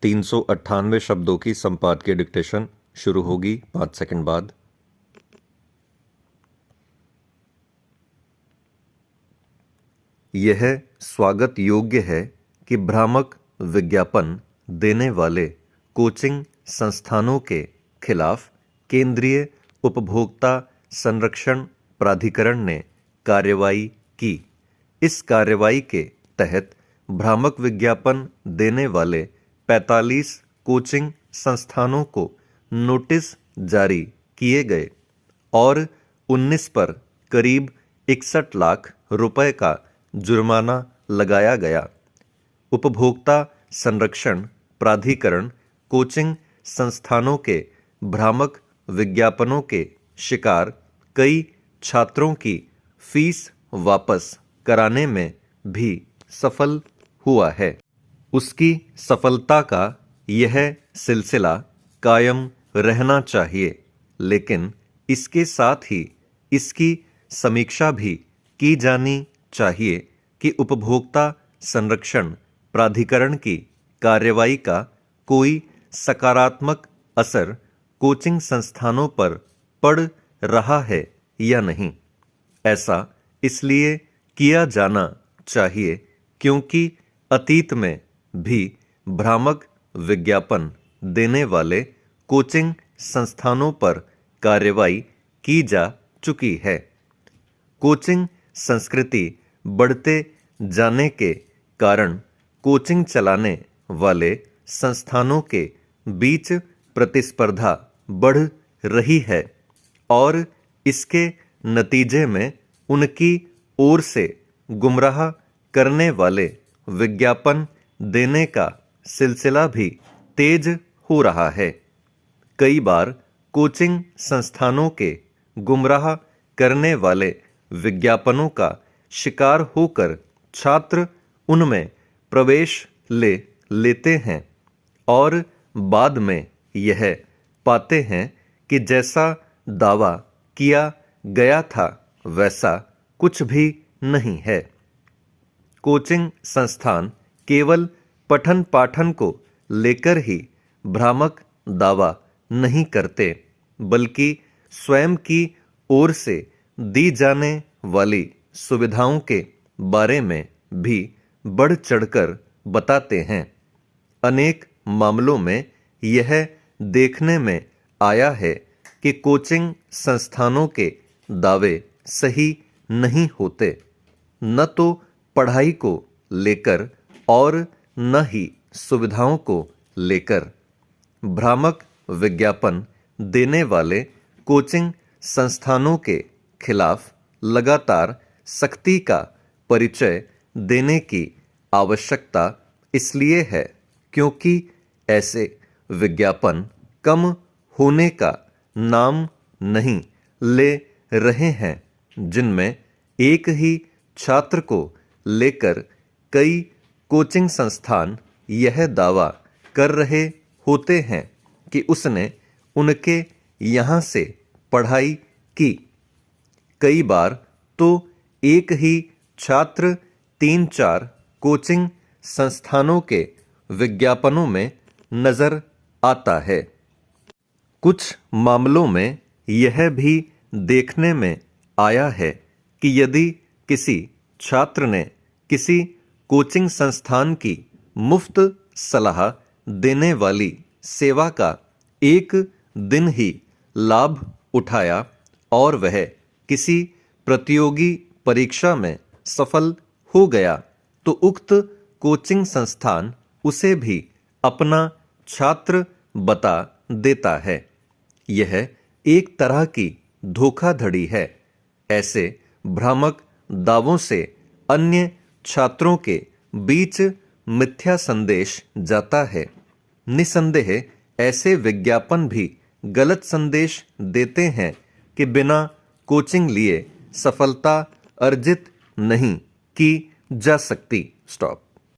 398 शब्दों की संपादकीय डिक्टेशन शुरू होगी 5 सेकंड बाद। यह स्वागत योग्य है कि भ्रामक विज्ञापन देने वाले कोचिंग संस्थानों के खिलाफ केंद्रीय उपभोक्ता संरक्षण प्राधिकरण ने कार्रवाई की। इस कार्रवाई के तहत भ्रामक विज्ञापन देने वाले 45 कोचिंग संस्थानों को नोटिस जारी किए गए और 19 पर करीब 61 लाख रुपए का जुर्माना लगाया गया। उपभोक्ता संरक्षण प्राधिकरण कोचिंग संस्थानों के भ्रामक विज्ञापनों के शिकार कई छात्रों की फीस वापस कराने में भी सफल हुआ है। उसकी सफलता का यह सिलसिला कायम रहना चाहिए, लेकिन इसके साथ ही इसकी समीक्षा भी की जानी चाहिए कि उपभोक्ता संरक्षण प्राधिकरण की कार्रवाई का कोई सकारात्मक असर कोचिंग संस्थानों पर पड़ रहा है या नहीं। ऐसा इसलिए किया जाना चाहिए क्योंकि अतीत में भी भ्रामक विज्ञापन देने वाले कोचिंग संस्थानों पर कार्रवाई की जा चुकी है। कोचिंग संस्कृति बढ़ते जाने के कारण कोचिंग चलाने वाले संस्थानों के बीच प्रतिस्पर्धा बढ़ रही है और इसके नतीजे में उनकी ओर से गुमराह करने वाले विज्ञापन देने का सिलसिला भी तेज हो रहा है। कई बार कोचिंग संस्थानों के गुमराह करने वाले विज्ञापनों का शिकार होकर छात्र उनमें प्रवेश ले लेते हैं और बाद में यह पाते हैं कि जैसा दावा किया गया था वैसा कुछ भी नहीं है। कोचिंग संस्थान केवल पठन पाठन को लेकर ही भ्रामक दावा नहीं करते, बल्कि स्वयं की ओर से दी जाने वाली सुविधाओं के बारे में भी बढ़ चढ़कर बताते हैं। अनेक मामलों में यह देखने में आया है कि कोचिंग संस्थानों के दावे सही नहीं होते, न तो पढ़ाई को लेकर और न ही सुविधाओं को लेकर। भ्रामक विज्ञापन देने वाले कोचिंग संस्थानों के खिलाफ लगातार सख्ती का परिचय देने की आवश्यकता इसलिए है क्योंकि ऐसे विज्ञापन कम होने का नाम नहीं ले रहे हैं, जिनमें एक ही छात्र को लेकर कई कोचिंग संस्थान यह दावा कर रहे होते हैं कि उसने उनके यहाँ से पढ़ाई की। कई बार तो एक ही छात्र 3-4 कोचिंग संस्थानों के विज्ञापनों में नजर आता है। कुछ मामलों में यह भी देखने में आया है कि यदि किसी छात्र ने किसी कोचिंग संस्थान की मुफ्त सलाह देने वाली सेवा का एक दिन ही लाभ उठाया और वह किसी प्रतियोगी परीक्षा में सफल हो गया, तो उक्त कोचिंग संस्थान उसे भी अपना छात्र बता देता है। यह एक तरह की धोखाधड़ी है। ऐसे भ्रामक दावों से अन्य छात्रों के बीच मिथ्या संदेश जाता है। निसंदेह ऐसे विज्ञापन भी गलत संदेश देते हैं कि बिना कोचिंग लिए सफलता अर्जित नहीं की जा सकती। स्टॉप।